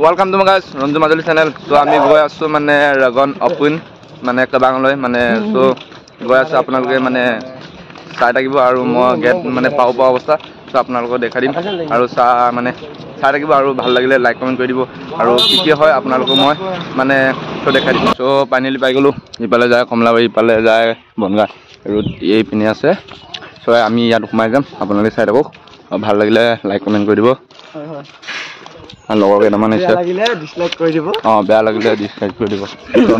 Welcome to my guys, Ranju Majoli channel. So আমি গৈ আছো মানে ৰাগন অপুন মানে কেবাঙলৈ মানে সো গৈ আছো আপোনালোকে মানে চাই থাকিব আৰু মই গেট মানে পাও অৱস্থা সো আপোনালোকক দেখাই দিম আৰু মানে চাই থাকিব আৰু ভাল লাগিলে লাইক কমেন্ট কৰি দিব আৰু কি হয় আপোনালোকক মই মানে সো দেখাই দিম সো ফাইনালি পাই গলো ইপালে যায় কমলাবাৰী ইপালে যায় বনগা ৰুট এই পিনে আছে সো আমি ইয়াত ঘুমাই যাম আপোনালোকে চাই থাকক ভাল লাগিলে লাইক কমেন্ট কৰি দিব হয় হয় লগৰ কেইটামান আছে লাগিলে ডিসলাইক কৰি দিব বেয়া লাগিলে ডিসলাইক কৰি দিব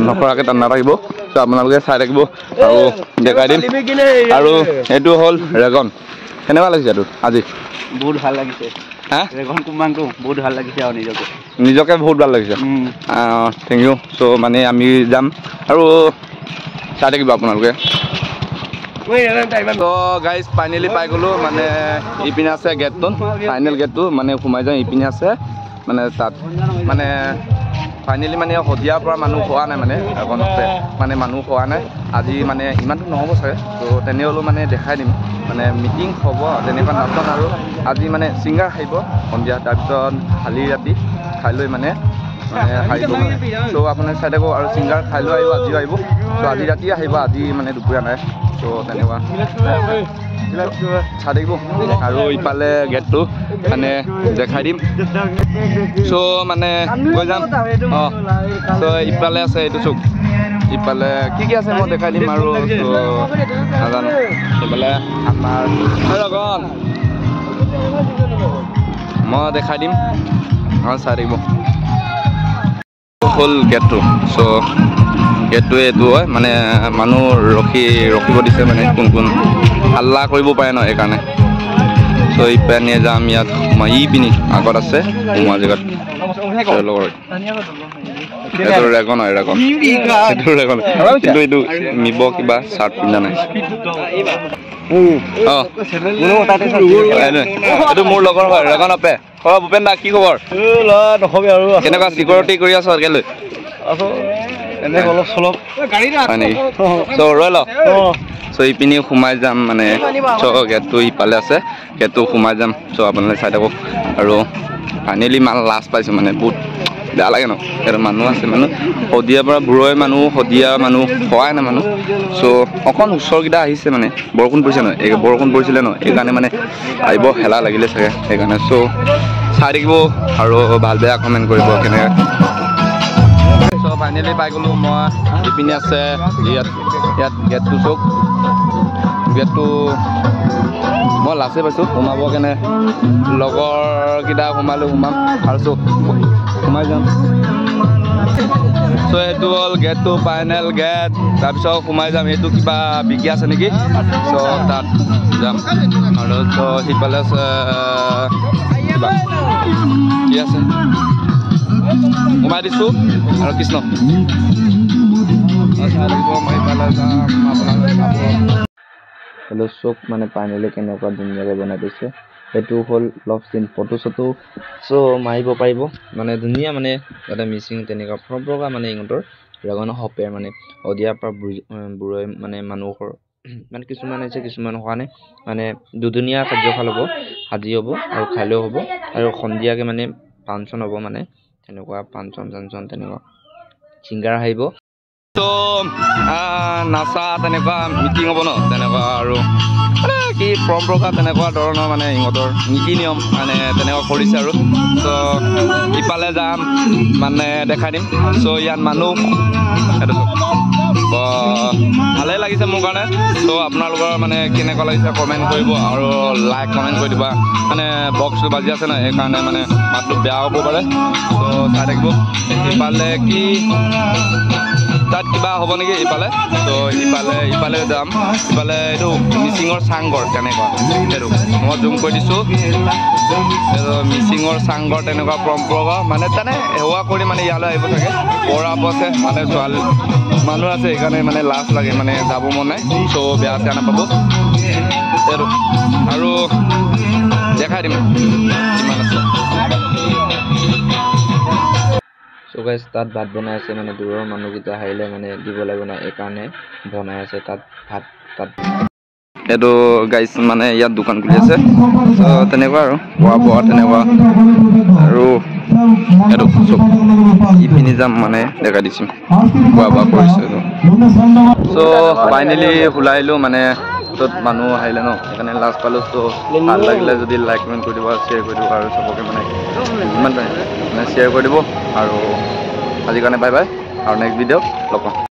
নকৰাকে তাত নাথাকিব তো আপোনালোকে চাই থাকিব আৰু দেখাই দিম আৰু এটো হল ৰেগন কেনেকুৱা লাগিছে এটো আজি বহুত ভাল লাগিছে হা ৰেগন কুমাংটো বহুত ভাল লাগিছে আৰু নিজকে বহুত ভাল লাগিছে থ্যাংক ইউ সো মানে আমি যাম আৰু চাই থাকিব আপোনালোকে তো গাইজ ফাইনালি পাই গলো মানে ইপিনে আছে গেটটো ফাইনেল গেটটো মানে ঘুমাই যাওঁ ইপিনে আছে মানে তাত মানে ফাইনালি মানে হদিয়াৰ পৰা মানুহ খোৱা নাই মানে এখনতে মানে মানুহ খোৱা নাই আজি মানে ইমানটো নহ'ব চাগে তো তেনেহ'লেও মানে দেখাই দিম মানে মিটিং হ'ব তেনেকুৱা নাটন আৰু আজি মানে ছিংগাৰ আহিব সন্ধিয়া তাৰপিছত খালি ৰাতি খাই লৈ মানে আহিব চ' আপোনাক চাই থাকোঁ আৰু ছিংগাৰ খাই লৈ আহিব আজিও আহিব চ' আজি ৰাতি আহিব আজি মানে দুপৰীয়া নাই চ' তেনেকুৱা চাই থাকিব আৰু ইফালে গেটটো মানে দেখাই দিম চ' মানে গৈ যাম চ' ইফালে আছে এইটো চুক ইফালে কি আছে মই দেখাই দিম আৰু নাজানো ইফালে আমাৰ লগন মই দেখাই দিম চাই থাকিব হ'ল গেটটো চ' গেটটোৱে এইটো হয় মানে মানুহ ৰখিব দিছে মানে কোন হাল্লা কৰিব পাৰে ন এইকাৰণে চ' ইপিনে যাম ইয়াত ই পিনি আগত আছে সোমোৱা জেগাত লগৰ এইটো ৰেগন হয় ৰেগন এইটো ৰেগন কিন্তু এইটো নিব কিবা চাৰ্ট পিন্ধা নাই এইটো মোৰ লগৰ হয় ৰেগন আপে ভূপেন দা কি খবৰ কেনেকুৱা চিকিউৰিটি কৰি আছ কেলৈ অলপ চলপ হয় নেকি চ' ৰৈ ল চ' ইপিনি সোমাই যাম মানে চ' গেটটো ইফালে আছে গেটটো সোমাই যাম চ' আপোনালোকে চাই থাকক আৰু ফাইনেলি মাল লাজ পাইছোঁ মানে বহুত বেয়া লাগে ন ইয়াত মানুহ আছে মানুহ শদিয়াৰ পৰা বুঢ়ৈ মানুহ শদিয়া মানুহ খোৱাই নাই মানুহ চ' অকণ ওচৰকেইটা আহিছে মানে বৰষুণ পৰিছে ন বৰষুণ পৰিছিলে ন এইকাৰণে মানে আহিব হেলা লাগিলে চাগে সেইকাৰণে চ' চাই থাকিব আৰু ভাল বেয়া কমেণ্ট কৰিব কেনেকৈ চ' ফাইনেলি পাই গ'লোঁ মই ইপিনে আছে ইয়াত গেটটো চক গেটটো মই লাচে পাইছোঁ সোমাব কেনে লগৰকেইটা সোমাম আৰু চক সোমাই যাম চ' এইটো হ'ল গেটটো ফাইনেল গেট তাৰপিছত সোমাই যাম এইটো কিবা বিকি আছে নেকি চ' তাত যাম আৰু চ' সিফালে আছে কিবা কি আছে সোমাই দিছোঁ আৰু কৃষ্ণ হেল্ল' চক মানে ফাইনেলি কেনেকুৱা ধুনীয়াকৈ বনাই দিছে এইটো হ'ল লভ চিন ফটো চটো চ' মাৰিব পাৰিব মানে ধুনীয়া মানে ইয়াতে মিচিং তেনেকুৱা পৰম্পৰা মানে ইহঁতৰ ৰেগন হপে মানে শদিয়াৰ পৰা বুঢ়ৈ মানে মানুহৰ মানে কিছুমান আছে কিছুমান হোৱা নাই মানে দুদিনীয়া কাৰ্যকাল হ'ব আজি হ'ব আৰু কাইলৈও হ'ব আৰু সন্ধিয়াকৈ মানে ফাংচন হ'ব মানে তেনেকুৱা ফাংচন তেনেকুৱা ছিংগাৰ আহিব তো নাচা তেনেকুৱা মিটিং হ'ব ন তেনেকুৱা আৰু মানে কি পৰম্পৰা তেনেকুৱা ধৰণৰ মানে ইহঁতৰ নীতি নিয়ম মানে তেনেকুৱা কৰিছে আৰু ত' ইফালে যাম মানে দেখাই দিম চ' ইয়াত মানুহ সেইটো ভালেই লাগিছে মোৰ কাৰণে ত' আপোনালোকৰ মানে কেনেকুৱা লাগিছে কমেণ্ট কৰিব আৰু লাইক কমেণ্ট কৰি দিবা মানে বক্সটো বাজি আছে ন সেইকাৰণে মানে মাতটো বেয়া হ'ব পাৰে ত' চাই থাকিব ইফালে কি তাত কিবা হ'ব নেকি ইফালে ত' ইফালে যাম ইফালে এইটো মিচিঙৰ চাংঘৰ তেনেকুৱা সেইটো মই জুম কৰি দিছোঁ মিচিঙৰ চাংঘৰ তেনেকুৱা পৰম্পৰা মানে তেনে সেৱা কৰি মানে ইয়ালৈ আহিব থাকে পৰাপ আছে মানে ছোৱালী মানুহ আছে সেইকাৰণে মানে লাজ লাগে মানে যাব মন নাই চ' বেয়া চেয়া নাপাব এইটো আৰু দেখাই দিম কিমান আছে চ' গাইজ তাত ভাত বনাই আছে মানে দূৰৰ মানুহকেইটা আহিলে মানে দিব লাগিব না এইকাৰণে বনাই আছে তাত ভাত তাত এইটো গাইজ মানে ইয়াত দোকান খুলি আছে চ' তেনেকুৱা আৰু খোৱা বোৱা তেনেকুৱা আৰু এইটো চব ইপিনি যাম মানে দেখাই দিছোঁ খোৱা বোৱা কৰিছোঁ চ' ফাইনেলি ওলাই আহিলোঁ মানে য'ত মানুহ আহিলে ন সেইকাৰণে লাষ্ট পালোঁ চ' ভাল লাগিলে যদি লাইক কমেণ্ট কৰি দিব শ্বেয়াৰ কৰি দিব আৰু চবকে মানে যিমান মানে শ্বেয়াৰ কৰি দিব আৰু আজিৰ কাৰণে বাই বাই আৰু নেক্সট ভিডিঅ' লগ পাম